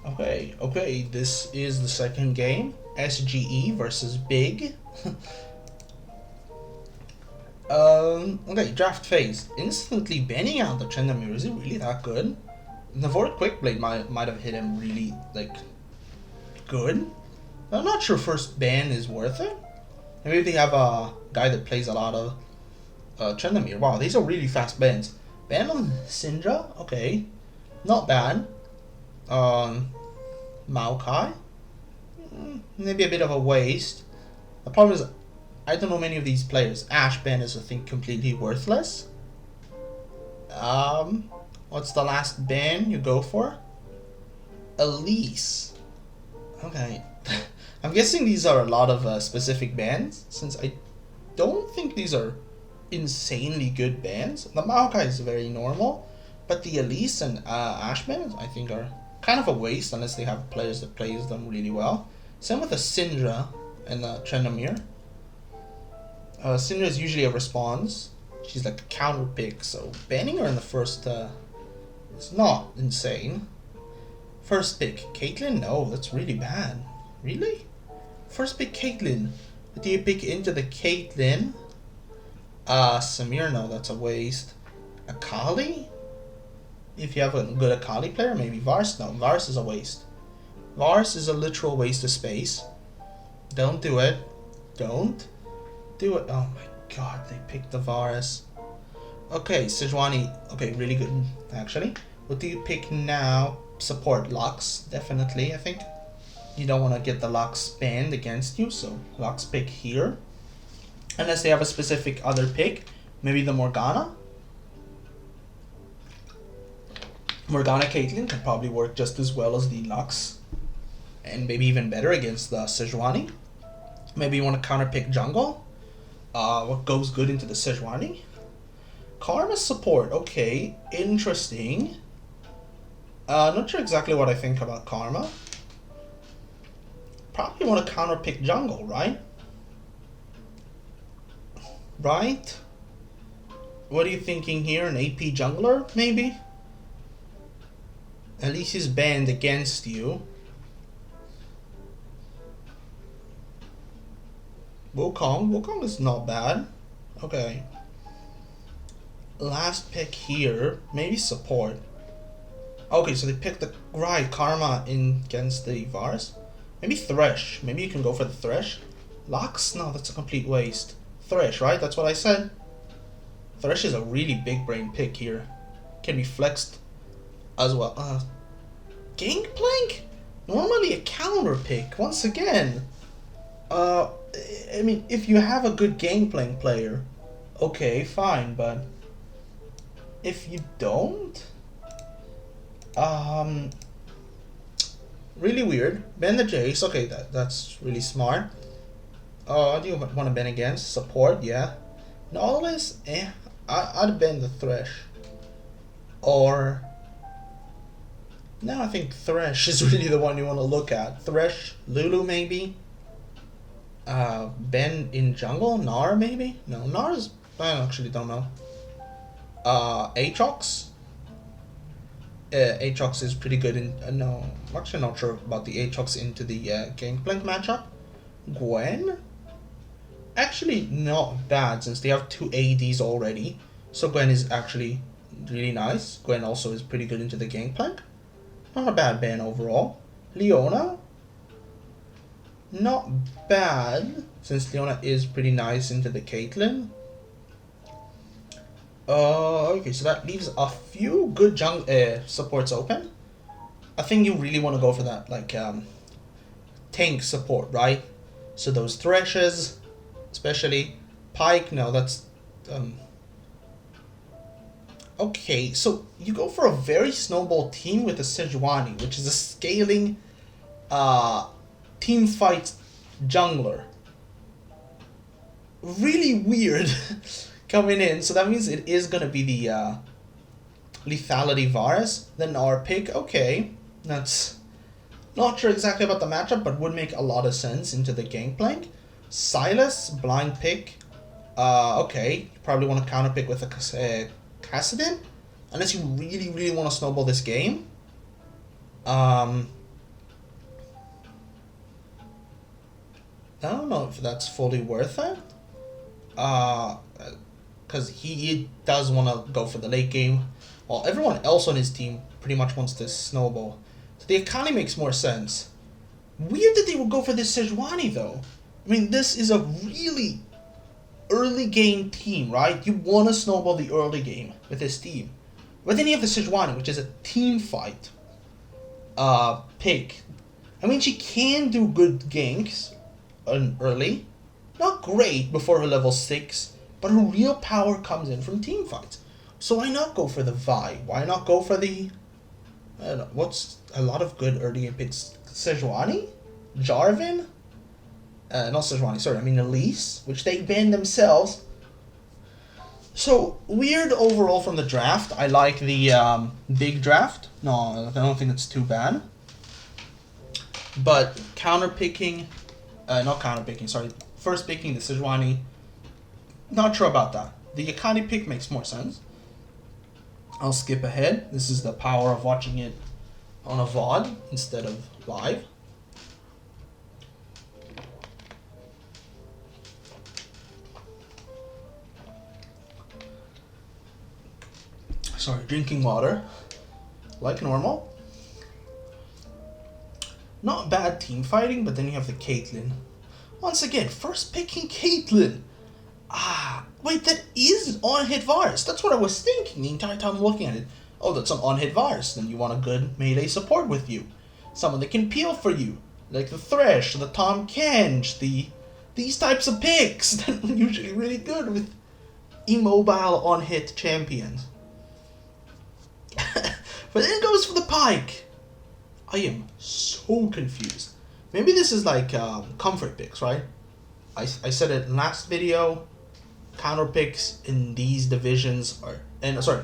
Okay, this is the second game. SGE versus Big. Okay, draft phase. Instantly banning out the Chandamir. Is it really that good? Navort Quickblade might have hit him really, like, good. I'm not sure first ban is worth it. Maybe they have a guy that plays a lot of Chandamir. Wow, these are really fast bans. Ban on Syndra? Okay. Not bad. Maokai? Maybe a bit of a waste. The problem is, I don't know many of these players. Ash ban is, I think, completely worthless. What's the last ban you go for? Elise. Okay. I'm guessing these are a lot of specific bans, since I don't think these are insanely good bans. The Maokai is very normal, but the Elise and Ash bans, I think, are kind of a waste unless they have players that plays them really well. Same with the Syndra and the Tryndamere. Syndra is usually a response. She's like a counter pick, so banning her in the first is not insane. First pick, Caitlyn? No, that's really bad. Really? First pick, Caitlyn. Do you pick into the Caitlyn? Samir? No, that's a waste. Akali? If you have a good Akali player, maybe Vars? No, Vars is a waste. Vars is a literal waste of space. Don't do it. Don't do it. Oh my god, they picked the Vars. Okay, Sejuani. Okay, really good, actually. What do you pick now? Support Lux, definitely, I think. You don't want to get the Lux banned against you, so Lux pick here. Unless they have a specific other pick. Maybe the Morgana. Morgana Caitlyn can probably work just as well as the Lux. And maybe even better against the Sejuani. Maybe you want to counter pick jungle. What goes good into the Sejuani? Karma support. Okay, interesting. Not sure exactly what I think about Karma. Probably want to counter pick jungle, right? Right? What are you thinking here? An AP jungler, maybe? At least he's banned against you. Wukong is not bad. Okay. Last pick here, maybe support. Okay, so they picked the right Karma in against the Vars. Maybe Thresh. Maybe you can go for the Thresh. Lux? No, that's a complete waste. Thresh, right? That's what I said. Thresh is a really big brain pick here. Can be flexed as well. Gangplank? Normally a counter pick. Once again. I mean, if you have a good Gangplank player, okay, fine, but if you don't, really weird. Ban the Jace, okay, that's really smart. Do you want to ban against? Support, yeah. Nautilus, I'd ban the Thresh. Or, no, I think Thresh is really the one you want to look at. Thresh, Lulu maybe. Ben in jungle? Gnar maybe? No, Gnar I actually don't know. Aatrox? Aatrox is pretty good in... no, I'm actually not sure about the Aatrox into the Gangplank matchup. Gwen? Actually not bad since they have 2 ADs already. So Gwen is actually really nice. Gwen also is pretty good into the Gangplank. Not a bad ban overall. Leona? Not bad, since Leona is pretty nice into the Caitlyn. Okay, so that leaves a few good supports open. I think you really want to go for that, like, tank support, right? So those Threshes, especially. Pike, no, that's... Okay, so you go for a very snowball team with a Sejuani, which is a scaling... team fight jungler. Really weird coming in. So that means it is going to be the lethality Varus. Then our pick. Okay. That's not sure exactly about the matchup, but would make a lot of sense into the Gangplank. Silas, blind pick. Okay. You probably want to counter pick with a Kassadin. Unless you really, really want to snowball this game. know if that's fully worth it. Because he does want to go for the late game, while everyone else on his team pretty much wants to snowball. So the Akali makes more sense. Weird that they would go for this Sejuani though. I mean, this is a really early game team, right? You want to snowball the early game with this team. But then you have the Sejuani, which is a team fight pick. I mean, she can do good ganks early. Not great before her level 6, but her real power comes in from team fights. So why not go for the Vi? Why not go for the... I don't know, what's a lot of good early game picks? Sejuani? Jarvan? Not Sejuani, sorry, I mean Elise, which they banned themselves. So, weird overall from the draft. I like the big draft. No, I don't think it's too bad. But counter-picking... not counter-picking, sorry. First picking the Sejuani. Not sure about that. The Akali pick makes more sense. I'll skip ahead. This is the power of watching it on a VOD instead of live. Sorry, drinking water. Like normal. Not bad team fighting, but then you have the Caitlyn. Once again, first picking Caitlyn. Wait, that is on-hit Varus. That's what I was thinking the entire time looking at it. Oh, that's an on-hit Varus. Then you want a good melee support with you. Someone that can peel for you. Like the Thresh, the Tom Kench, these types of picks that are usually really good with immobile on-hit champions. But then it goes for the Pyke. I am so confused. Maybe this is like comfort picks, right? I said it in last video. Counter picks in these divisions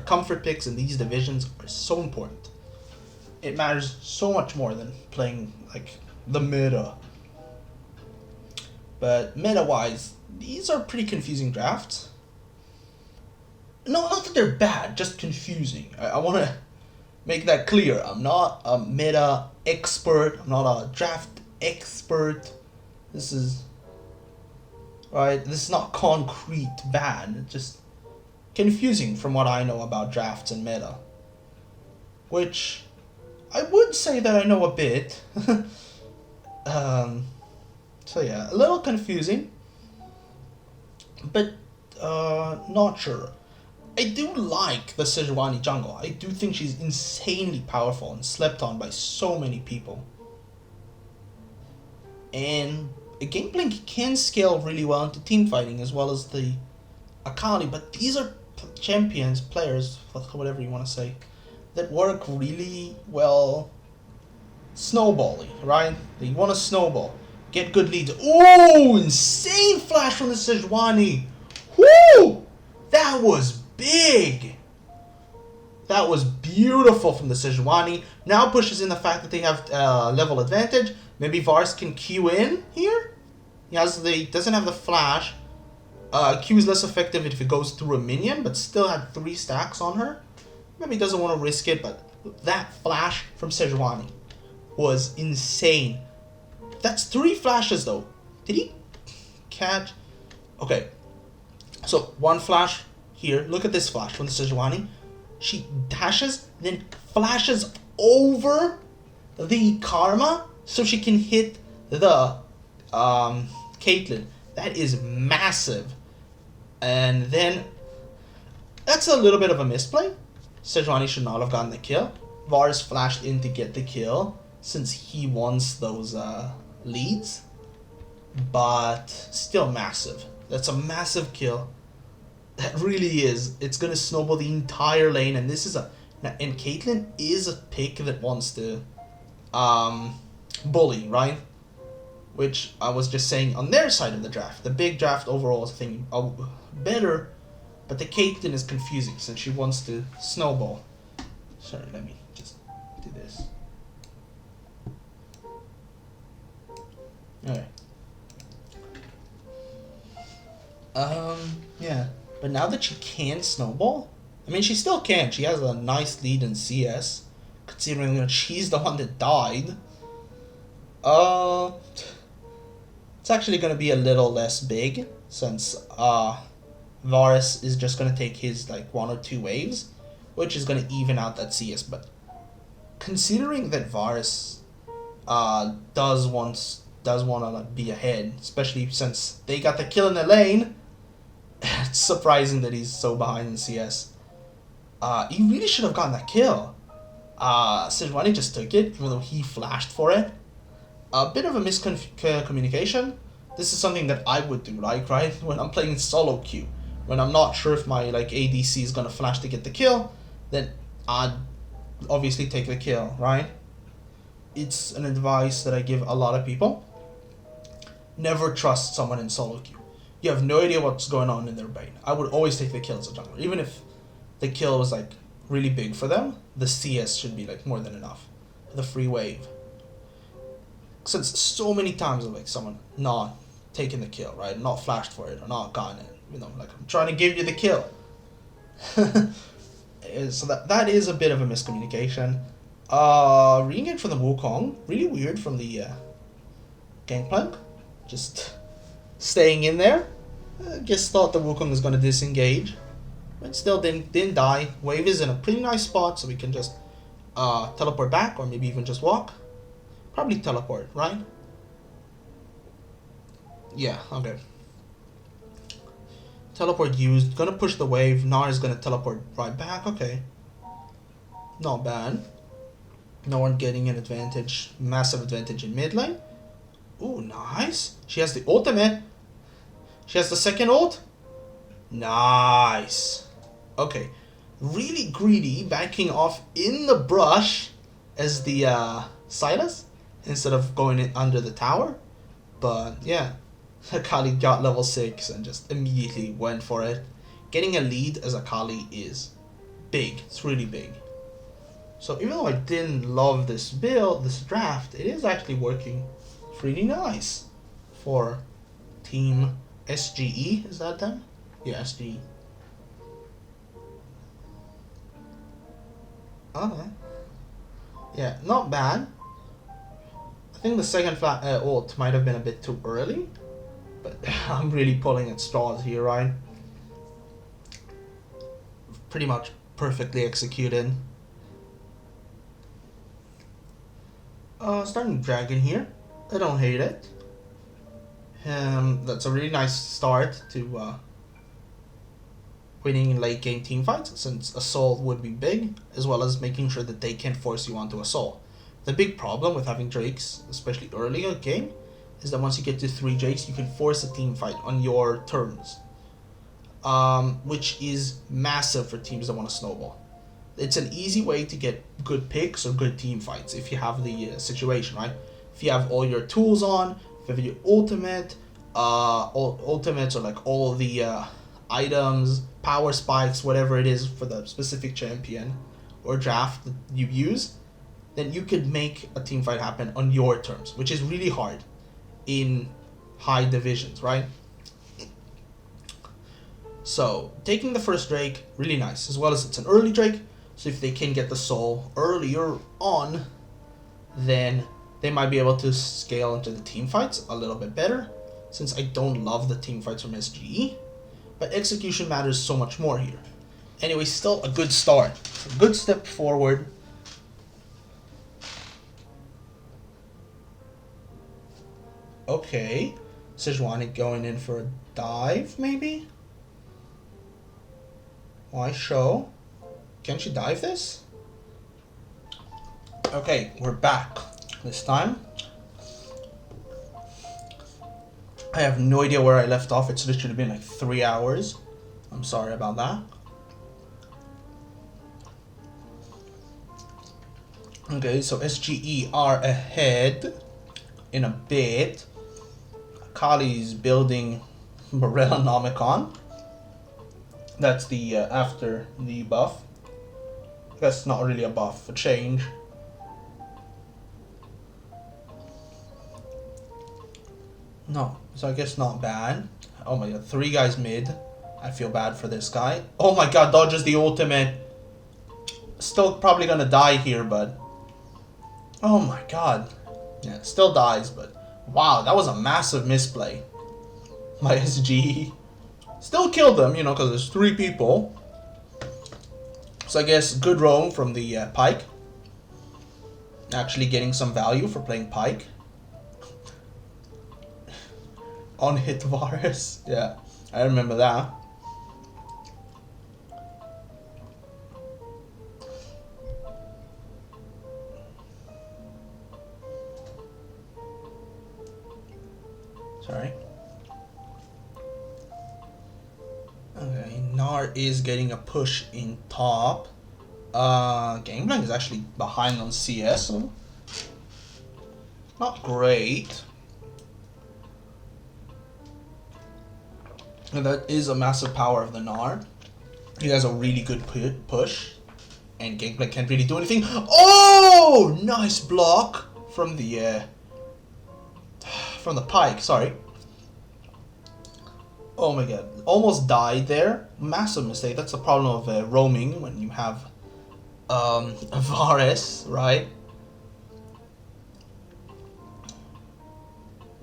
comfort picks in these divisions are so important. It matters so much more than playing like the meta. But meta-wise, these are pretty confusing drafts. No, not that they're bad, just confusing. I want to make that clear. I'm not a meta expert. I'm not a draft expert. This is not concrete bad. It's just confusing from what I know about drafts and meta. Which I would say that I know a bit. So yeah, a little confusing. But not sure. I do like the Sejuani jungle. I do think she's insanely powerful and slept on by so many people. And a Gangplank can scale really well into team fighting as well as the Akali, but these are champions, players, whatever you want to say, that work really well snowballing, right? They want to snowball, get good leads. Oh, insane flash from the Sejuani. Woo! That was big. That was beautiful from the Sejuani. Now pushes in the fact that they have level advantage. Maybe Varus can Q in here. Doesn't have the flash. Q is less effective if it goes through a minion, but still had 3 stacks on her. Maybe he doesn't want to risk it, but that flash from Sejuani was insane. That's 3 flashes though. Did he catch? Okay. So 1 flash here. Look at this flash from the Sejuani. She dashes, then flashes over the Karma so she can hit the Caitlyn. That is massive. And then that's a little bit of a misplay. Sejuani should not have gotten the kill. Varus flashed in to get the kill since he wants those leads. But still massive. That's a massive kill. That really is. It's going to snowball the entire lane. And this is and Caitlyn is a pick that wants to bully, right? Which I was just saying on their side of the draft. The big draft overall is thinking better, but the Caitlyn is confusing since she wants to snowball. Sorry, let me just do this. Alright. Yeah. But now that she can snowball, I mean, she still can. She has a nice lead in CS, considering that she's the one that died. It's It's actually going to be a little less big since Varus is just going to take his like 1 or 2 waves, which is going to even out that CS. But considering that Varus does want to like be ahead, especially since they got the kill in the lane, it's surprising that he's so behind in CS. He really should have gotten that kill. Sejuani just took it, even though he flashed for it. A bit of a miscommunication. This is something that I would do, right? When I'm playing solo queue, when I'm not sure if my like ADC is gonna flash to get the kill, then I'd obviously take the kill, right? It's an advice that I give a lot of people. Never trust someone in solo queue. You have no idea what's going on in their brain. I would always take the kill as a jungler, even if the kill was like really big for them. The CS should be like more than enough. The free wave. Since so many times of like someone not taking the kill, right? Not flashed for it or not gotten it. You know, like I'm trying to give you the kill. So that is a bit of a miscommunication. Re-engage from the Wukong. Really weird from the Gangplank. Just staying in there. I guess thought the Wukong was going to disengage. But still didn't die. Wave is in a pretty nice spot, so we can just teleport back or maybe even just walk. Probably teleport, right? Yeah, okay. Teleport used. Gonna push the wave. Nar is gonna teleport right back. Okay. Not bad. No one getting an advantage. Massive advantage in mid lane. Ooh, nice. She has the ultimate. She has the second ult. Nice. Okay. Really greedy. Backing off in the brush as the Silas instead of going in under the tower. But yeah. Akali got level 6 and just immediately went for it. Getting a lead as Akali is big. It's really big. So even though I didn't love this build, this draft, it is actually working pretty nice for Team SGE. Is that them? Yeah, SGE. Okay. Yeah, not bad. I think the second ult might have been a bit too early. But I'm really pulling at straws here, right? Pretty much perfectly executed. Starting dragon here. I don't hate it. That's a really nice start to winning late game team fights, since assault would be big, as well as making sure that they can't force you onto assault. The big problem with having Drakes, especially early in the game, is that once you get to 3 Drakes, you can force a team fight on your terms. Which is massive for teams that want to snowball. It's an easy way to get good picks or good team fights if you have the situation, right? If you have all your tools on, if you have your ultimate, ultimates or like all the items, power spikes, whatever it is for the specific champion or draft that you use, then you could make a team fight happen on your terms, which is really hard in high divisions, right? So taking the first Drake, really nice, as well as it's an early Drake, so if they can get the soul earlier on, then they might be able to scale into the team fights a little bit better, since I don't love the team fights from SGE, but execution matters so much more here. Anyway, still a good start, a good step forward. Okay, Sejuani going in for a dive, maybe? Why show? Can she dive this? Okay, we're back this time. I have no idea where I left off. It's literally been like 3 hours. I'm sorry about that. Okay, so SGE are ahead in a bit. Kali's building Morellonomicon. That's the after the buff. That's not really a buff, a change. No, so I guess not bad. Oh my god, 3 guys mid. I feel bad for this guy. Oh my god, dodges the ultimate. Still probably gonna die here, but... Oh my god. Yeah, still dies, but Wow, that was a massive misplay by SGE. Still killed them, you know, because there's 3 people. So I guess good roam from the Pike. Actually getting some value for playing Pike. On hit Varus. Yeah, I remember that. Sorry. Okay, Nar is getting a push in top. Gangplank is actually behind on CS, so not great. And that is a massive power of the Nar. He has a really good push, and Gangplank can't really do anything. Oh, nice block from the Pike. Sorry. Oh my god, almost died there. Massive mistake. That's the problem of roaming when you have a Varus, right?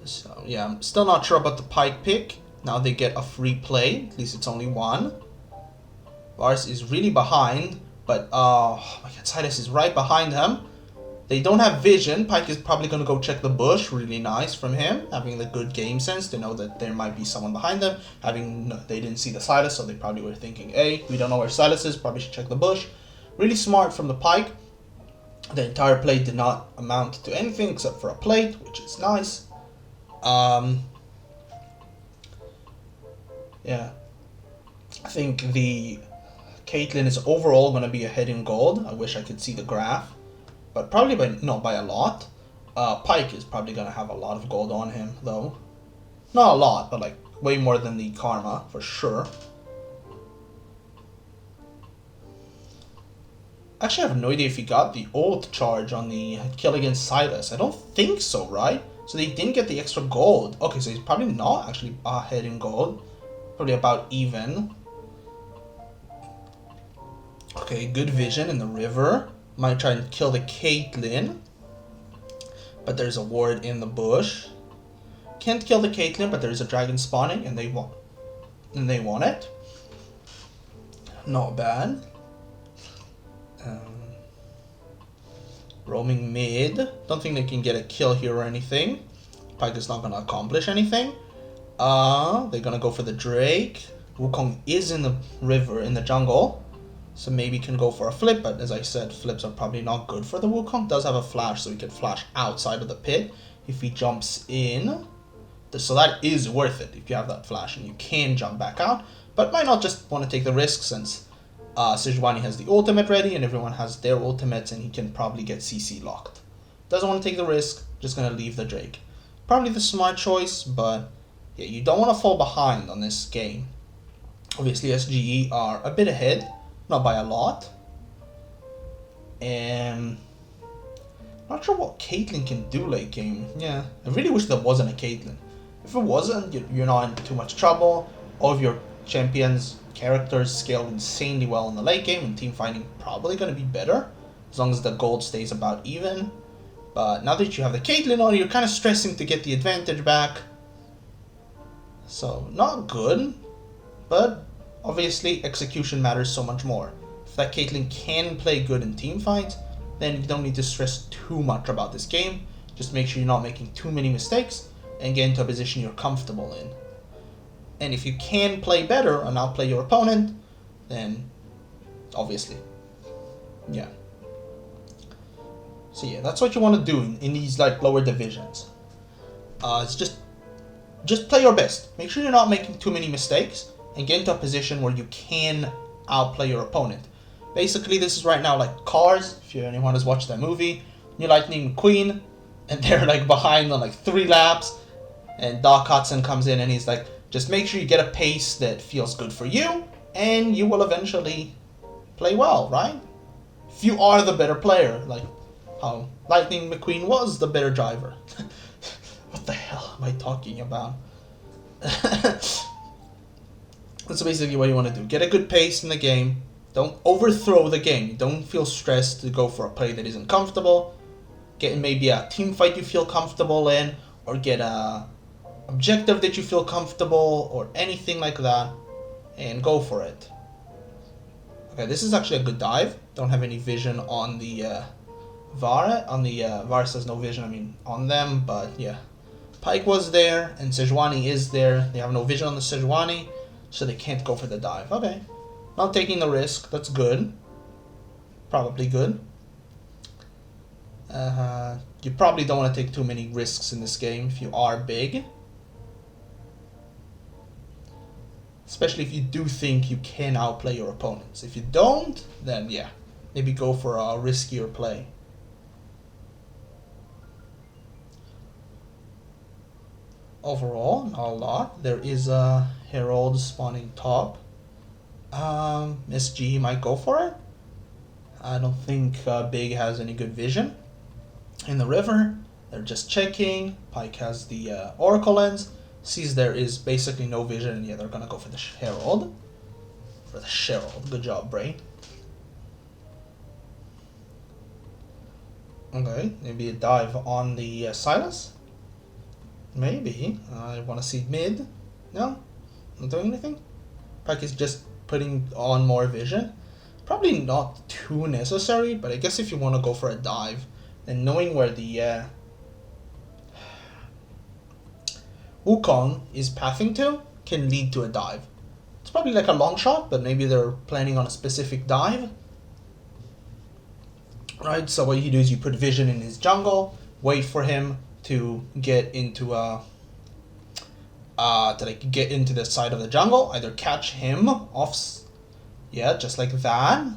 So yeah, I'm still not sure about the Pike pick. Now they get a free play. At least it's only 1. Varus is really behind, but oh my god, Silas is right behind him. They don't have vision. Pike is probably going to go check the bush. Really nice from him, having the good game sense to know that there might be someone behind them. They didn't see the Silas, so they probably were thinking, hey, we don't know where Silas is, probably should check the bush. Really smart from the Pike. The entire play did not amount to anything except for a plate, which is nice. Yeah. I think the Caitlyn is overall going to be ahead in gold. I wish I could see the graph. But probably not by a lot. Pike is probably going to have a lot of gold on him, though. Not a lot, but like way more than the Karma, for sure. Actually, I have no idea if he got the ult charge on the kill against Silas. I don't think so, right? So they didn't get the extra gold. Okay, so he's probably not actually ahead in gold. Probably about even. Okay, good vision in the river. Might try and kill the Caitlyn. But there's a ward in the bush. Can't kill the Caitlyn, but there's a dragon spawning and they want it. Not bad. Roaming mid. Don't think they can get a kill here or anything. Pike is not gonna accomplish anything. They're gonna go for the Drake. Wukong is in the river, in the jungle. So maybe can go for a flip, but as I said, flips are probably not good for the Wukong. Does have a flash, so he can flash outside of the pit if he jumps in. So that is worth it if you have that flash and you can jump back out. But might not just want to take the risk since Sejuani has the ultimate ready and everyone has their ultimates and he can probably get CC locked. Doesn't want to take the risk, just going to leave the Drake. Probably the smart choice, but yeah, you don't want to fall behind on this game. Obviously SGE are a bit ahead. Not by a lot. And not sure what Caitlyn can do late game. Yeah, I really wish there wasn't a Caitlyn. If it wasn't, you're not in too much trouble. All of your champions, characters scale insanely well in the late game, and team fighting probably going to be better as long as the gold stays about even. But now that you have the Caitlyn on, you're kind of stressing to get the advantage back. So, not good, but obviously, execution matters so much more. If that Caitlyn can play good in team fights, then you don't need to stress too much about this game. Just make sure you're not making too many mistakes and get into a position you're comfortable in. And if you can play better and outplay your opponent, then obviously, yeah. So yeah, that's what you want to do in these like lower divisions. It's just play your best. Make sure you're not making too many mistakes. And get into a position where you can outplay your opponent. Basically, this is right now like Cars, if anyone has watched that movie. You're Lightning McQueen, and they're like behind on like 3 laps. And Doc Hudson comes in and he's like, just make sure you get a pace that feels good for you, and you will eventually play well, right? If you are the better player, like how Lightning McQueen was the better driver. What the hell am I talking about? That's basically what you want to do. Get a good pace in the game. Don't overthrow the game. Don't feel stressed to go for a play that isn't comfortable. Get in maybe a team fight you feel comfortable in. or get a objective that you feel comfortable or anything like that, and go for it. Okay, this is actually a good dive. Don't have any vision on the Vara. On the Vara says no vision, I mean on them, but yeah. Pike was there, and Sejuani is there. They have no vision on the Sejuani, so they can't go for the dive. Okay. Not taking the risk. That's good. Probably good. You probably don't want to take too many risks in this game if you are big. Especially if you do think you can outplay your opponents. If you don't, then yeah, maybe go for a riskier play. Overall, not a lot. There is a Herald spawning top. SGE might go for it. I don't think Big has any good vision. In the river, they're just checking. Pike has the Oracle lens. Sees there is basically no vision, and yeah, they're gonna go for the Herald. For the Herald. Good job, Bray. Okay, maybe a dive on the Silas. Maybe. I want to see mid. No? Not doing anything? Pike is just putting on more vision. Probably not too necessary, but I guess if you want to go for a dive, then knowing where the Wukong is pathing to can lead to a dive. It's probably like a long shot, but maybe they're planning on a specific dive. Right, so what you do is you put vision in his jungle, wait for him to get into get into the side of the jungle, either catch him off, yeah, just like that.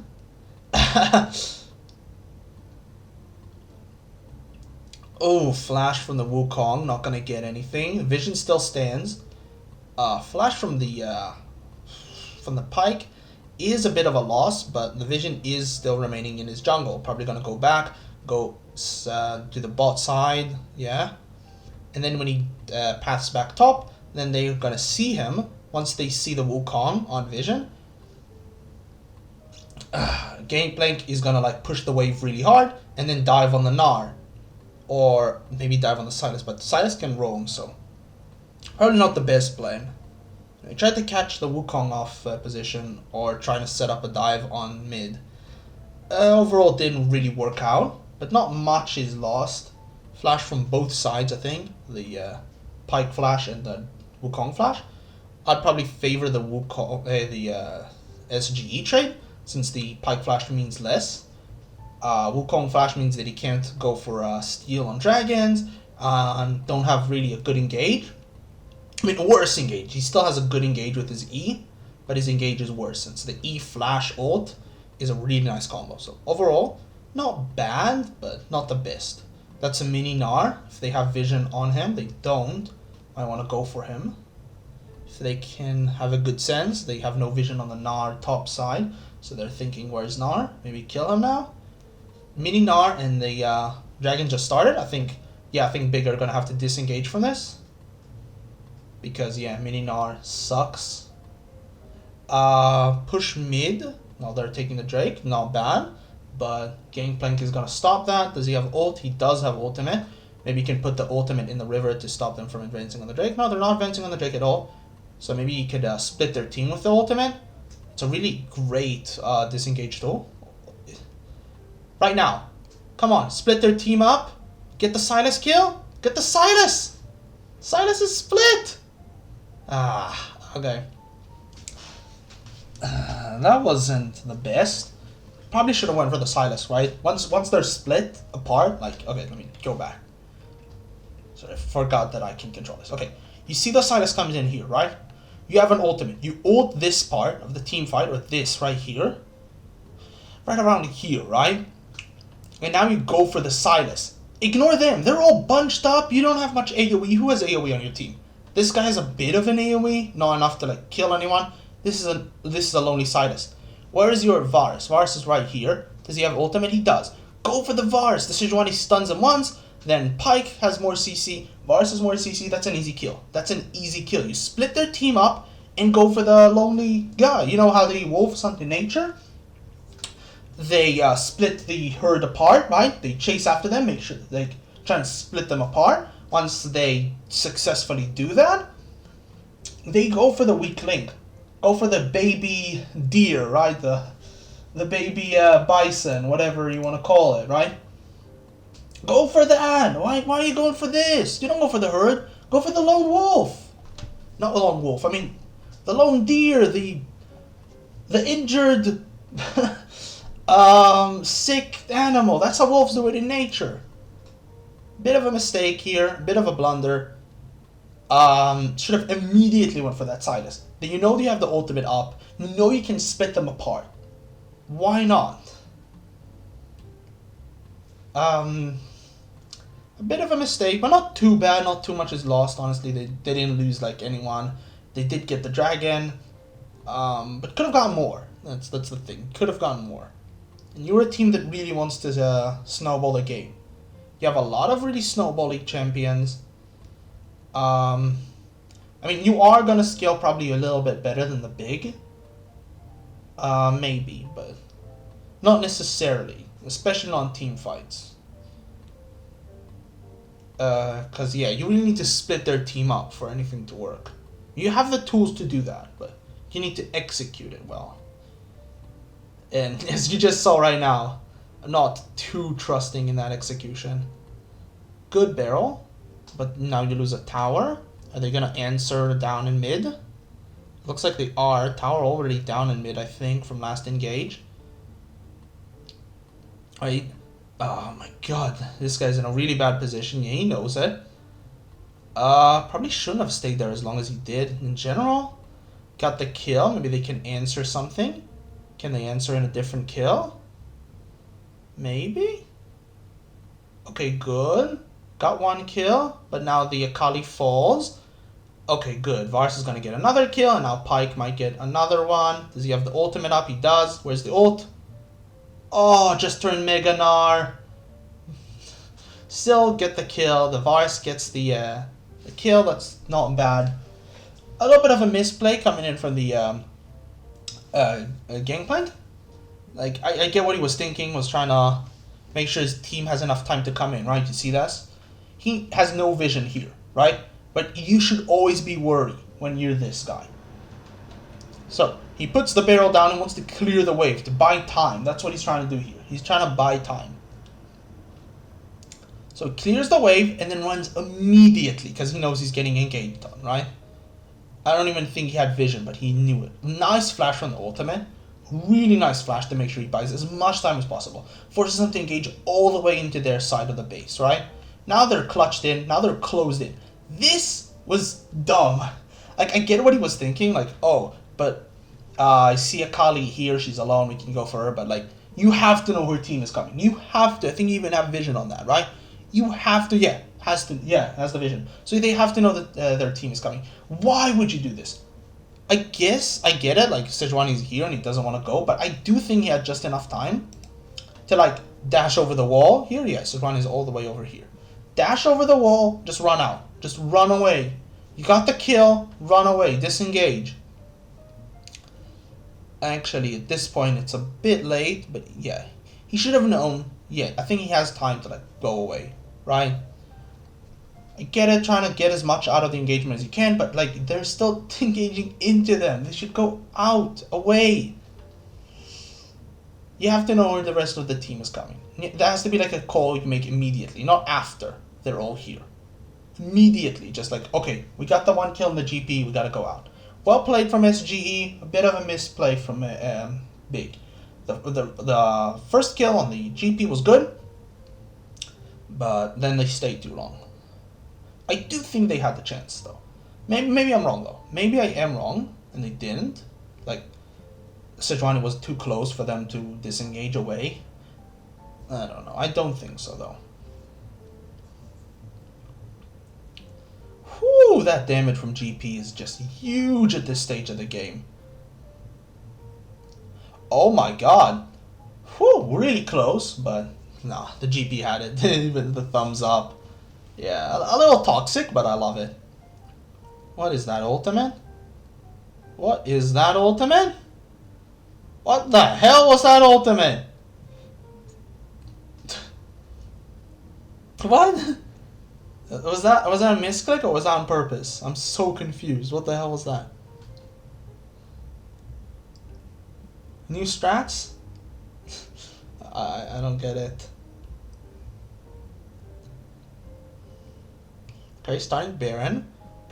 Oh, flash from the Wukong, not gonna get anything. Vision still stands. Flash from the Pike is a bit of a loss, but the vision is still remaining in his jungle. Probably gonna go back, go to the bot side, yeah. And then when he paths back top, then they're gonna see him. Once they see the Wukong on vision, Gangplank is gonna like push the wave really hard and then dive on the Gnar. Or maybe dive on the Silas, but Silas can roam, so probably not the best play. I tried to catch the Wukong off position or trying to set up a dive on mid. Overall, didn't really work out, but not much is lost. Flash from both sides, I think. The Pike flash and the Wukong flash. I'd probably favor the Wukong, the SGE trade, since the Pike flash means less. Wukong flash means that he can't go for steal on dragons, and don't have really a good engage. I mean, worse engage. He still has a good engage with his E, but his engage is worse since the E flash ult is a really nice combo. So overall, not bad, but not the best. That's a mini Gnar. If they have vision on him, they don't. I want to go for him. If they can have a good sense, they have no vision on the Gnar top side, so they're thinking, where's Gnar? Maybe kill him now? Mini Gnar and the dragon just started. I think Big are gonna have to disengage from this because yeah, Mini Gnar sucks. Push mid. Now they're taking the Drake. Not bad, but Gangplank is gonna stop that. Does he have ult? He does have ultimate. Maybe he can put the ultimate in the river to stop them from advancing on the Drake. No, they're not advancing on the Drake at all. So maybe he could split their team with the ultimate. It's a really great disengage tool. Right now. Come on, split their team up. Get the Silas kill. Get the Silas. Silas is split. Okay. That wasn't the best. Probably should have went for the Silas, right? Once they're split apart, like, okay, let me go back. Sorry, I forgot that I can control this. Okay, you see the Silas comes in here, right? You have an ultimate. You ult this part of the team fight, or this right here. Right around here, right? And now you go for the Silas. Ignore them. They're all bunched up. You don't have much AoE. Who has AoE on your team? This guy has a bit of an AoE. Not enough to like kill anyone. This is a lonely Silas. Where is your Varus? Varus is right here. Does he have ultimate? He does. Go for the Varus. The Sejuani stuns him once. Then Pike has more CC. Varus has more CC. That's an easy kill. That's an easy kill. You split their team up and go for the lonely guy. You know how the wolves hunt in nature? They split the herd apart, right? They chase after them, make sure they try and split them apart. once they successfully do that, they go for the weak link. Go for the baby deer, right? The baby bison, whatever you want to call it, right? Go for that. Why are you going for this? You don't go for the herd. Go for the lone wolf. Not the lone wolf. I mean, the lone deer, the injured, sick animal. That's how wolves do it in nature. Bit of a mistake here. Bit of a blunder. Should have immediately went for that Silas. Then you know you have the ultimate up. You know you can split them apart. Why not? A bit of a mistake, but not too bad. Not too much is lost. Honestly, they didn't lose like anyone. They did get the dragon, but could have gotten more. That's the thing. Could have gotten more. And you're a team that really wants to snowball the game. You have a lot of really snowballing champions. I mean, you are gonna scale probably a little bit better than the big. Maybe, but not necessarily, especially on team fights. Cause yeah, you really need to split their team up for anything to work. You have the tools to do that, but you need to execute it well. And as you just saw right now, I'm not too trusting in that execution. Good barrel, but now you lose a tower. Are they gonna answer down in mid? Looks like they are. Tower already down in mid, I think, from last engage. Right. Oh my god, this guy's in a really bad position. Yeah, he knows it. Probably shouldn't have stayed there as long as he did. In general, got the kill. Maybe they can answer something. Can they answer in a different kill? Maybe. Okay, good. Got one kill, but now the Akali falls. Okay, good. Vars is gonna get another kill, and now Pyke might get another one. Does he have the ultimate up? He does. Where's the ult? Oh, just turned Mega Gnar. Still get the kill. The Vars gets the kill. That's not bad. A little bit of a misplay coming in from the Gangplank. Like, I get what he was thinking. Was trying to make sure his team has enough time to come in, right? You see that? He has no vision here, right? But you should always be worried when you're this guy. So, he puts the barrel down and wants to clear the wave, to buy time. That's what he's trying to do here. He's trying to buy time. So, he clears the wave and then runs immediately because he knows he's getting engaged on, right? I don't even think he had vision, but he knew it. Nice flash from the ultimate. Really nice flash to make sure he buys as much time as possible. Forces him to engage all the way into their side of the base, right? Now they're clutched in. Now they're closed in. This was dumb. Like, I get what he was thinking. Like, oh, but I see Akali here. She's alone. We can go for her. But, like, you have to know her team is coming. You have to. I think you even have vision on that, right? You have to. Yeah, has the vision. So they have to know that their team is coming. Why would you do this? I guess I get it. Like, Sejuani's here and he doesn't want to go. But I do think he had just enough time to, like, dash over the wall. Here, yeah, Sejuani's all the way over here. Dash over the wall, just run out. Just run away. You got the kill, run away, disengage. Actually, at this point, it's a bit late, but yeah. He should have known. Yeah, I think he has time to, like, go away, right? I get it, trying to get as much out of the engagement as you can, but, like, they're still engaging into them. They should go out, away. You have to know where the rest of the team is coming. That has to be, like, a call you make immediately, not after they're all here. Immediately, just like, okay, we got the one kill in the GP, we gotta go out. Well played from SGE, a bit of a misplay from Big. The first kill on the GP was good, but then they stayed too long. I do think they had the chance, though. Maybe I'm wrong, though. Maybe I am wrong, and they didn't. Like, Sejuani was too close for them to disengage away. I don't know. I don't think so, though. Whew, that damage from GP is just huge at this stage of the game. Oh my god. Whew, really close, but nah, the GP had it. Even the thumbs up. Yeah, a little toxic, but I love it. What is that ultimate? What is that ultimate? What the hell was that ultimate? What? Was that a misclick or was that on purpose? I'm so confused. What the hell was that? New strats? I don't get it. Okay, starting Baron.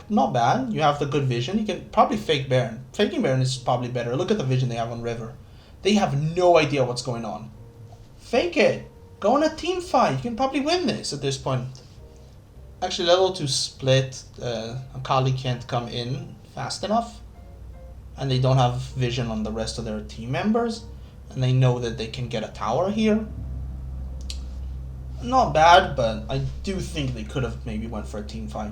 Not bad. You have the good vision. You can probably fake Baron. Faking Baron is probably better. Look at the vision they have on River. They have no idea what's going on. Fake it. Go in a team fight. You can probably win this at this point. Actually, level 2 split. Akali can't come in fast enough. And they don't have vision on the rest of their team members. And they know that they can get a tower here. Not bad, but I do think they could have maybe went for a team fight.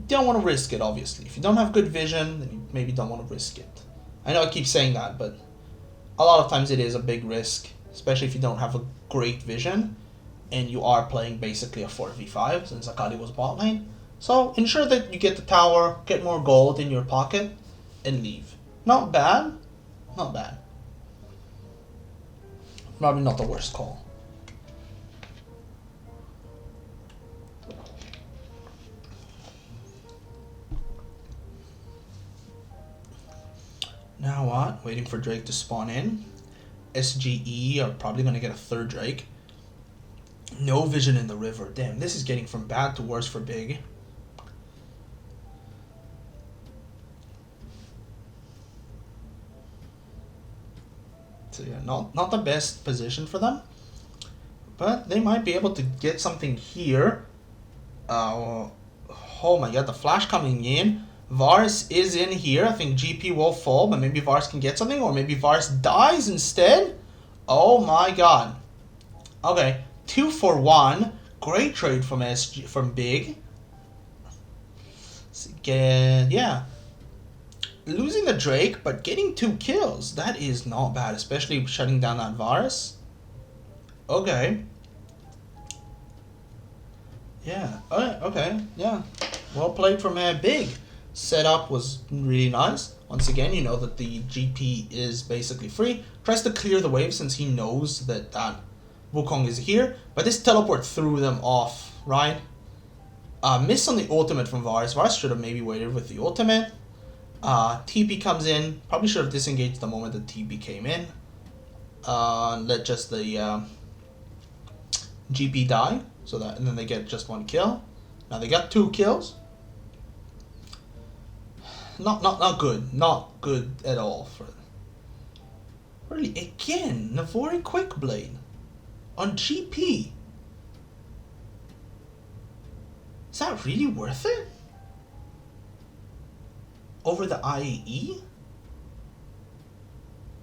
Don't want to risk it, obviously. If you don't have good vision, then you maybe don't want to risk it. I know I keep saying that, but a lot of times it is a big risk, especially if you don't have a great vision and you are playing basically a 4v5 since Akali was bot lane. So ensure that you get the tower, get more gold in your pocket, and leave. Not bad. Not bad. Probably not the worst call. Now what? Waiting for Drake to spawn in. SGE are probably going to get a third Drake. No vision in the river. Damn, this is getting from bad to worse for Big. So yeah, not the best position for them. But they might be able to get something here. Oh my god, the flash coming in. Varus is in here. I think GP will fall, but maybe Varus can get something, or maybe Varus dies instead. Oh my god. Okay, 2 for 1. Great trade from Big. Yeah. Losing the Drake, but getting 2 kills. That is not bad, especially shutting down that Varus. Okay. Yeah. Okay. Yeah. Well played from Big. Setup was really nice. Once again, you know that the GP is basically free. Tries to clear the wave since he knows that Wukong is here. But this teleport threw them off, right? Miss on the ultimate from Varus. Varus should have maybe waited with the ultimate. TP comes in. Probably should have disengaged the moment that TP came in. Let just the GP die. And then they get just 1 kill. Now they got 2 kills. Not good. Not good at all. Really, again, Navori Quickblade on GP. Is that really worth it? Over the IE?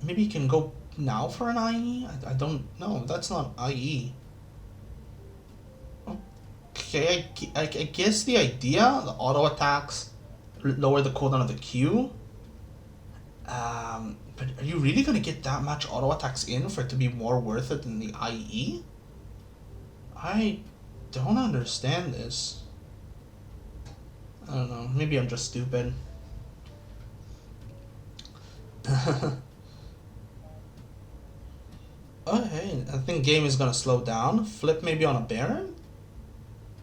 Maybe you can go now for an IE? I don't know. That's not IE. Okay, I guess the idea, the auto attacks, lower the cooldown of the Q. But are you really going to get that much auto attacks in for it to be more worth it than the IE? I don't understand this. I don't know. Maybe I'm just stupid. Okay, I think game is going to slow down. Flip maybe on a Baron?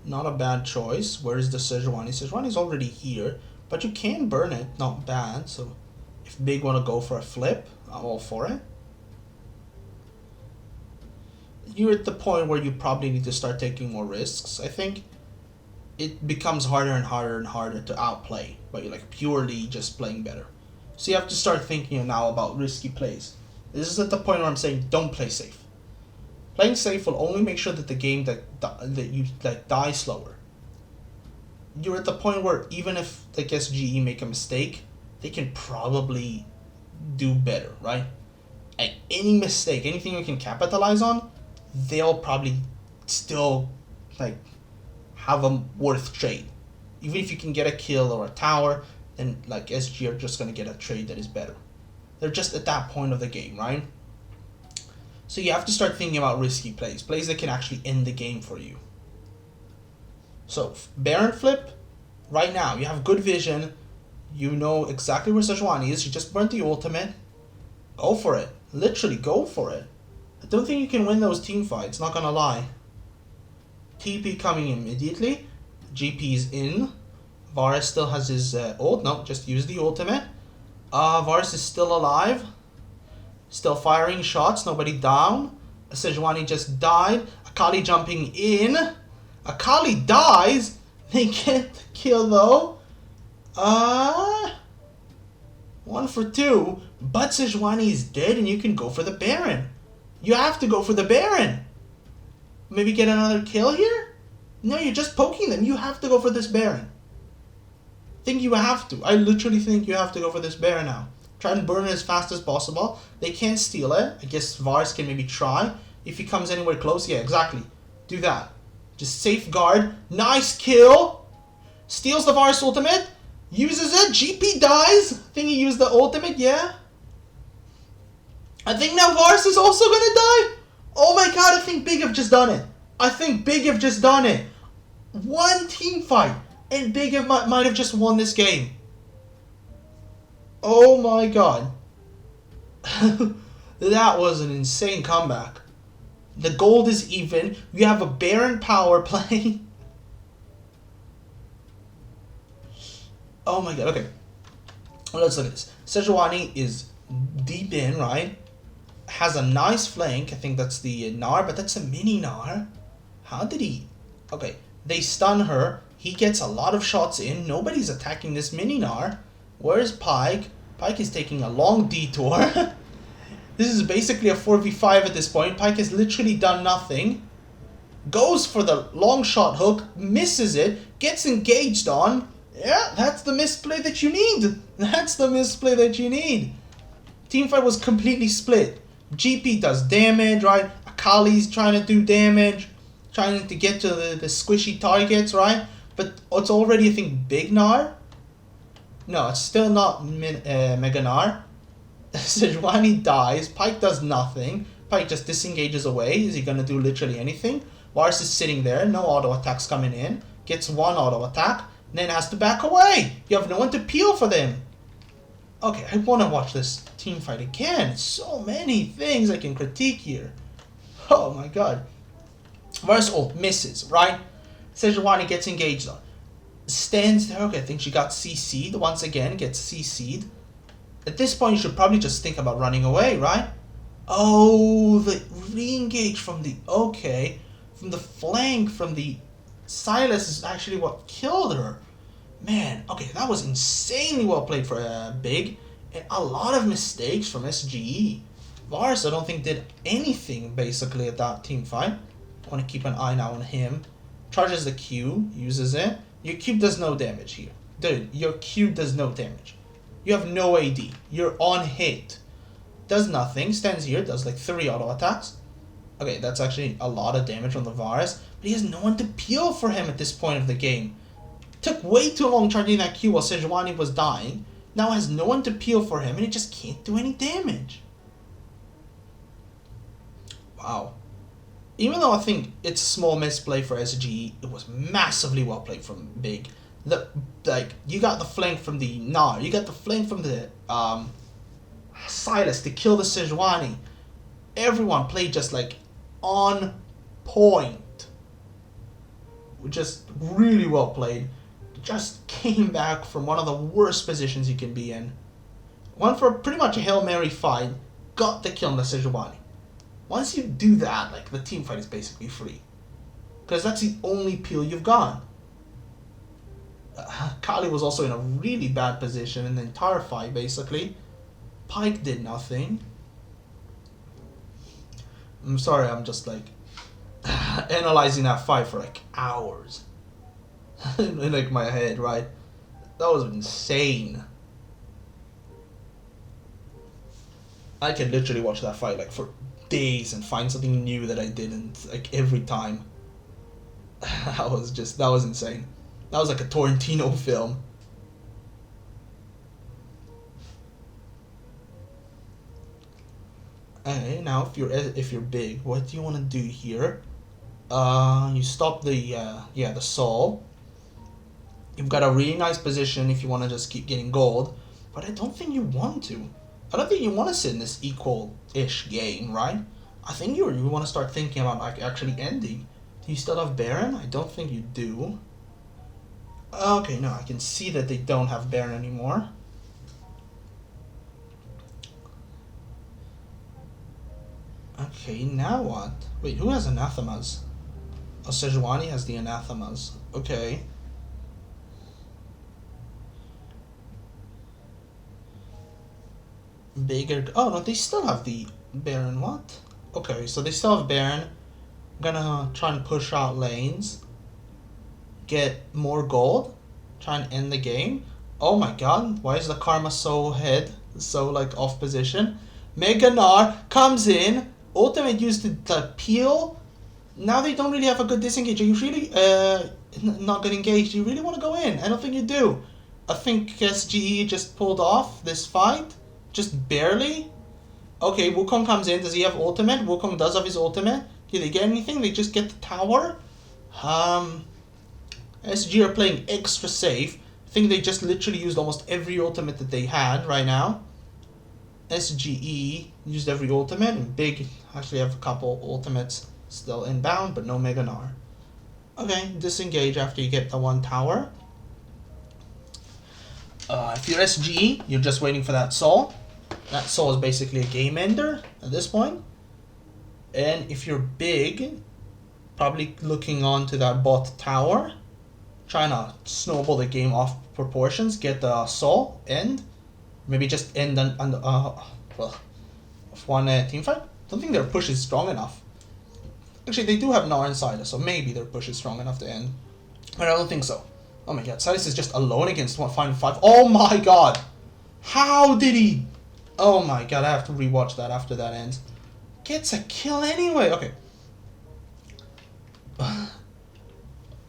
Not a bad choice. Where is the Sejuani? Sejuani's already here. But you can burn it, not bad. So if Big want to go for a flip, I'm all for it. You're at the point where you probably need to start taking more risks. I think it becomes harder and harder and harder to outplay, but you're like purely just playing better. So you have to start thinking now about risky plays. This is at the point where I'm saying don't play safe. Playing safe will only make sure that the game that you die slower. You're at the point where even if like SGE make a mistake, they can probably do better, right? And any mistake, anything you can capitalize on, they'll probably still like have a worth trade. Even if you can get a kill or a tower, then like SG are just gonna get a trade that is better. They're just at that point of the game, right? So you have to start thinking about risky plays, plays that can actually end the game for you. So Baron flip, right now you have good vision, you know exactly where Sejuani is, you just burnt the ultimate, go for it, literally go for it. I don't think you can win those team fights, not gonna lie. TP coming immediately, GP's in. Varus still has his ult. No, just use the ultimate. Varus is still alive. Still firing shots. Nobody down. Sejuani just died. Akali jumping in. Akali dies. They get the kill though. 1 for 2. But Sejuani is dead and you can go for the Baron. You have to go for the Baron. Maybe get another kill here? No, you're just poking them. You have to go for this Baron. I think you have to. I literally think you have to go for this Baron now. Try and burn it as fast as possible. They can't steal it. I guess Varus can maybe try. If he comes anywhere close, yeah, exactly. Do that. Just safeguard. Nice kill. Steals the Varus ultimate. Uses it. GP dies. I think he used the ultimate, yeah. I think now Varus is also gonna die. Oh my god, I think Big have just done it. I think Big have just done it. One team fight. And Big have might have just won this game. Oh my god. That was an insane comeback. The gold is even. You have a Baron power play. Oh my god, okay. Well, let's look at this. Sejuani is deep in, right? Has a nice flank. I think that's the Gnar, but that's a mini Gnar. How did he... Okay, they stun her. He gets a lot of shots in. Nobody's attacking this mini Gnar. Where's Pyke? Pyke is taking a long detour. This is basically a 4v5 at this point. Pyke has literally done nothing. Goes for the long shot hook. Misses it. Gets engaged on. Yeah, that's the misplay that you need. That's the misplay that you need. Teamfight was completely split. GP does damage, right? Akali's trying to do damage. Trying to get to the squishy targets, right? But it's already, I think, Big Gnar. No, it's still not Mega Gnar. Sejuani dies. Pyke does nothing. Pyke just disengages away. Is he going to do literally anything? Varus is sitting there. No auto attacks coming in. Gets one auto attack. Then has to back away. You have no one to peel for them. Okay, I want to watch this team fight again. So many things I can critique here. Oh my god. Varus ult misses, right? Sejuani gets engaged on. Stands there. Okay, I think she got CC'd once again. Gets CC'd. At this point, you should probably just think about running away, right? Oh, the re-engage from the... Okay. From the flank, from the... Silas is actually what killed her. Man, okay, that was insanely well played for Big. And a lot of mistakes from SGE. Varus, I don't think, did anything, basically, at that team fight. I want to keep an eye now on him. Charges the Q, uses it. Your Q does no damage here. Dude, your Q does no damage. You have no AD. You're on hit. Does nothing. Stands here, does like 3 auto attacks. Okay, that's actually a lot of damage on the Varus. But he has no one to peel for him at this point of the game. Took way too long charging that Q while Sejuani was dying. Now has no one to peel for him and he just can't do any damage. Wow. Even though I think it's a small misplay for SGE, it was massively well played from Big. You got the flank from the Gnar, you got the flank from the Silas to kill the Sejuani. Everyone played just like on point. Just really well played. Just came back from one of the worst positions you can be in. Went for pretty much a Hail Mary fight, got the kill on the Sejuani. Once you do that, like, the team fight is basically free. Because that's the only peel you've got. Kali was also in a really bad position in the entire fight, basically. Pyke did nothing. I'm sorry, I'm just, like, analyzing that fight for, like, hours. In, like, my head, right? That was insane. I can literally watch that fight, like, for days and find something new that I didn't, like, every time. That was insane. That was like a Tarantino film. Okay, now if you're Big, what do you want to do here? You stop the Soul. You've got a really nice position if you want to just keep getting gold, but I don't think you want to. I don't think you want to sit in this equal-ish game, right? I think you want to start thinking about like actually ending. Do you still have Baron? I don't think you do. Okay, no, I can see that they don't have Baron anymore. Okay, now what? Wait, who has Anathemas? Oh, Sejuani has the Anathemas. Okay. Bigger. Oh, no, they still have the Baron. What? Okay, so they still have Baron. I'm gonna try and push out lanes. Get more gold. Try and end the game. Oh my god, why is the Karma so like off position? Mega Gnar comes in. Ultimate used to peel. Now they don't really have a good disengage. Are you really not good engaged? Do you really want to go in? I don't think you do. I think SGE just pulled off this fight. Just barely. Okay, Wukong comes in. Does he have ultimate? Wukong does have his ultimate. Did they get anything? They just get the tower. SG are playing extra safe. I think they just literally used almost every ultimate that they had right now. SGE used every ultimate, and Big actually have a couple ultimates still inbound, but no Mega Gnar. Okay, disengage after you get the one tower. If you're SGE, you're just waiting for that soul. That soul is basically a game ender at this point. And if you're Big, probably looking on to that bot tower, trying to snowball the game off proportions, get the soul, end. Maybe just end one team fight. Don't think their push is strong enough. Actually, they do have Gnar inside us, so maybe their push is strong enough to end. But I don't think so. Oh my god, Silas is just alone against one final 5. Oh my god! How did he... Oh my god, I have to rewatch that after that ends. Gets a kill anyway. Okay.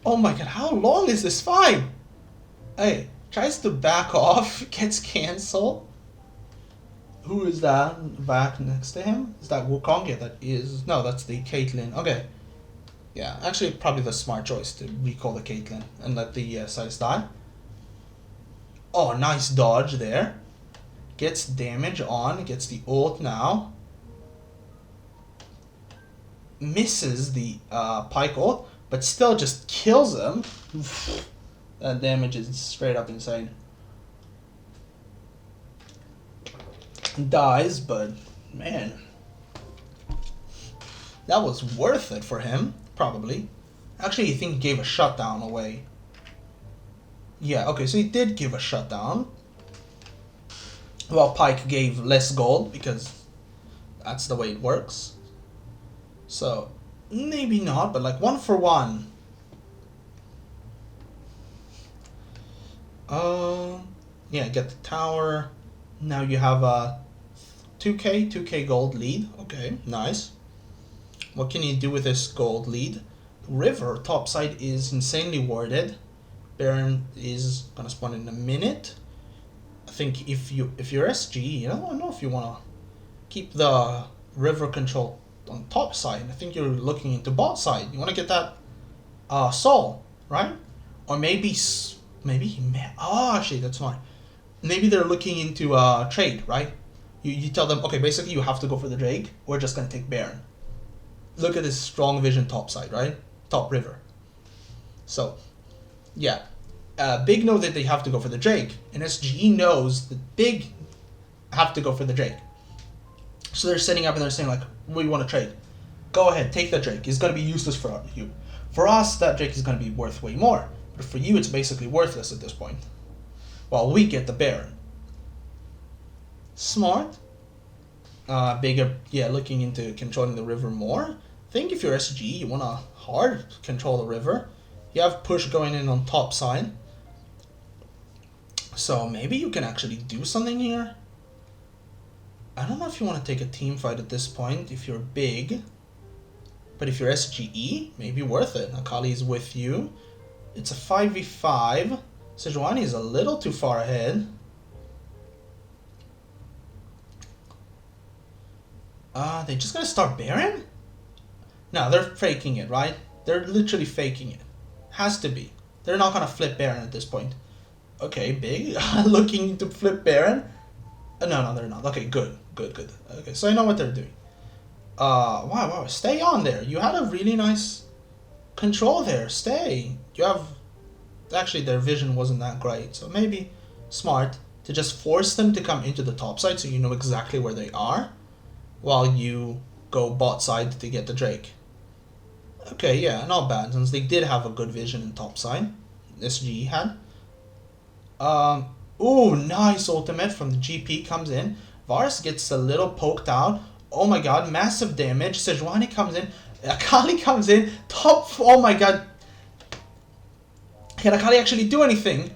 Oh my god, how long is this fight? Hey, tries to back off, gets cancelled. Who is that back next to him? Is that Wukong? Yeah, that is... No, that's the Caitlyn. Okay. Yeah, actually probably the smart choice to recall the Caitlyn and let the Silas die. Oh, nice dodge there. Gets damage on, gets the ult now. Misses the Pike ult, but still just kills him. That damage is straight up insane. Dies, but man, that was worth it for him, probably. Actually, I think he gave a shutdown away. Yeah, okay, so he did give a shutdown. Well, Pike gave less gold because that's the way it works. So, maybe not, but like 1 for 1. Yeah, get the tower. Now you have a 2k gold lead. Okay, nice. What can you do with this gold lead? River, topside is insanely warded. Baron is gonna spawn in a minute. I think if you're SGE, I don't know if you wanna keep the river control on top side. I think you're looking into bot side. You wanna get that soul, right? Or maybe he may. Oh, actually, that's smart. Maybe they're looking into trade, right? You tell them, okay, basically you have to go for the Drake. We're just gonna take Baron. Look at this strong vision top side, right? Top river. So, yeah. Big know that they have to go for the Drake, and SGE knows that Big have to go for the Drake. So they're setting up and they're saying like, we want to trade. Go ahead, take the Drake. It's gonna be useless for you. For us, that Drake is gonna be worth way more. But for you, it's basically worthless at this point. While we get the Baron. Smart. Bigger, yeah, looking into controlling the river more. I think if you're SGE, you want to hard control the river. You have push going in on top side. So maybe you can actually do something here. I don't know if you want to take a team fight at this point if you're Big. But if you're SGE, maybe worth it. Akali is with you. It's a 5v5. Sejuani is a little too far ahead. They just gonna start Baron? No, they're faking it, right? They're literally faking it. Has to be. They're not gonna flip Baron at this point. Okay, Big. Looking to flip Baron? No, they're not. Okay, good. Okay, so I know what they're doing. Wow, stay on there. You had a really nice control there. Stay. You have actually their vision wasn't that great. So maybe smart to just force them to come into the top side so you know exactly where they are while you go bot side to get the Drake. Okay, yeah, not bad, since they did have a good vision in top side. SGE had. Ooh, nice ultimate from the GP comes in. Varus gets a little poked out. Oh my god, massive damage. Sejuani comes in. Akali comes in. Oh my god. Can Akali actually do anything?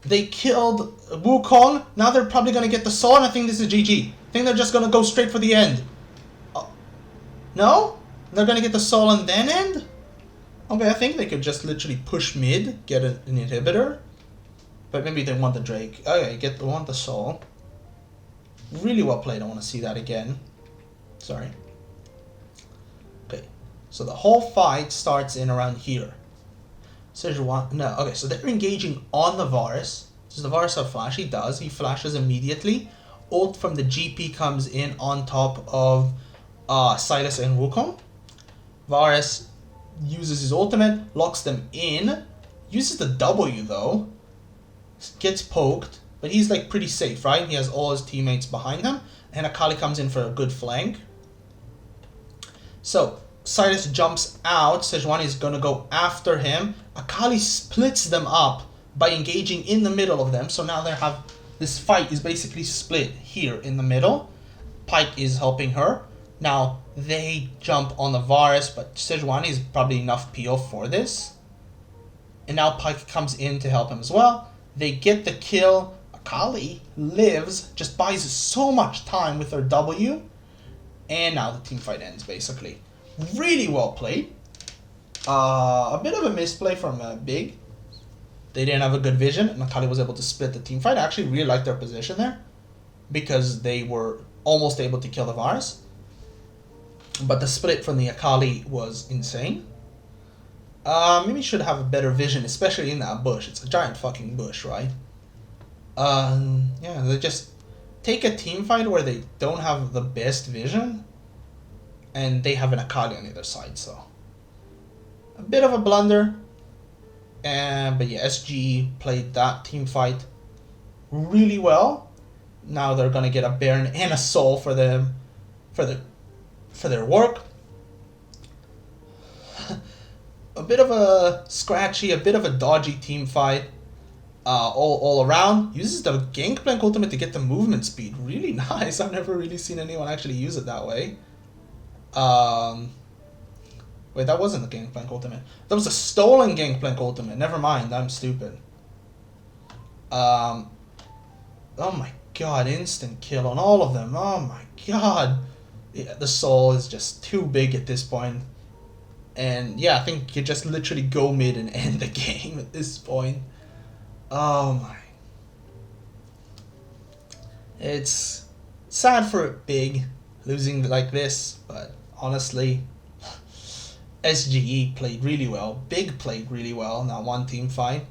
They killed Wukong. Now they're probably going to get the soul, and I think this is GG. I think they're just going to go straight for the end. No? They're going to get the soul and then end? Okay, I think they could just literally push mid, get an inhibitor. But maybe they want the Drake. Okay, they want the soul. Really well played. I want to see that again. Sorry. Okay, so the whole fight starts in around here. Sejuani, no, okay, so they're engaging on the Varus. Does the Varus have flash? He does. He flashes immediately. Ult from the GP comes in on top of Silas and Wukong. Varus uses his ultimate, locks them in, uses the W though, gets poked, but he's like pretty safe, right? He has all his teammates behind him, and Akali comes in for a good flank. So Silas jumps out, Sejuani is gonna go after him. Akali splits them up by engaging in the middle of them, so now they have, this fight is basically split here in the middle. Pyke is helping her. Now, they jump on the Varus, but Sejuani is probably enough PO for this. And now Pyke comes in to help him as well. They get the kill. Akali lives, just buys so much time with her W. And now the team fight ends, basically. Really well played. A bit of a misplay from Big. They didn't have a good vision, and Akali was able to split the team fight. I actually really liked their position there, because they were almost able to kill the Varus. But the split from the Akali was insane. Maybe should have a better vision, especially in that bush. It's a giant fucking bush, right? Yeah, they just take a team fight where they don't have the best vision, and they have an Akali on either side, so a bit of a blunder. But yeah, SGE played that team fight really well. Now they're gonna get a Baron and a Soul for them, for their work. A bit of a scratchy, a bit of a dodgy team fight. All around. Uses the Gangplank ultimate to get the movement speed. Really nice. I've never really seen anyone actually use it that way. Wait, that wasn't the Gangplank ultimate. That was a stolen Gangplank ultimate. Never mind, I'm stupid. Oh my god, instant kill on all of them. Oh my god. Yeah, the soul is just too big at this point. And yeah, I think you just literally go mid and end the game at this point. Oh my. It's sad for Big losing like this, but honestly, SGE played really well. Big played really well in that one team fight.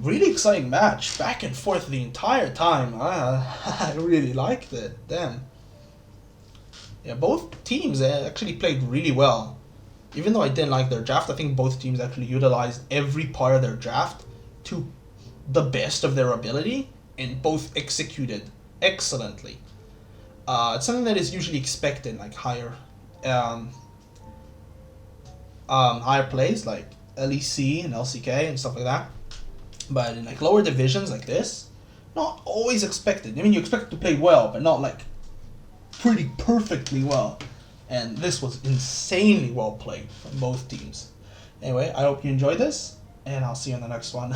Really exciting match. Back and forth the entire time. I really liked it. Damn. Yeah, both teams actually played really well. Even though I didn't like their draft, I think both teams actually utilized every part of their draft to the best of their ability, and both executed excellently. It's something that is usually expected, like higher plays, like LEC and LCK and stuff like that. But in like lower divisions like this, not always expected. I mean, you expect to play well, but not like pretty perfectly well. And this was insanely well played from both teams. Anyway, I hope you enjoyed this, and I'll see you in the next one.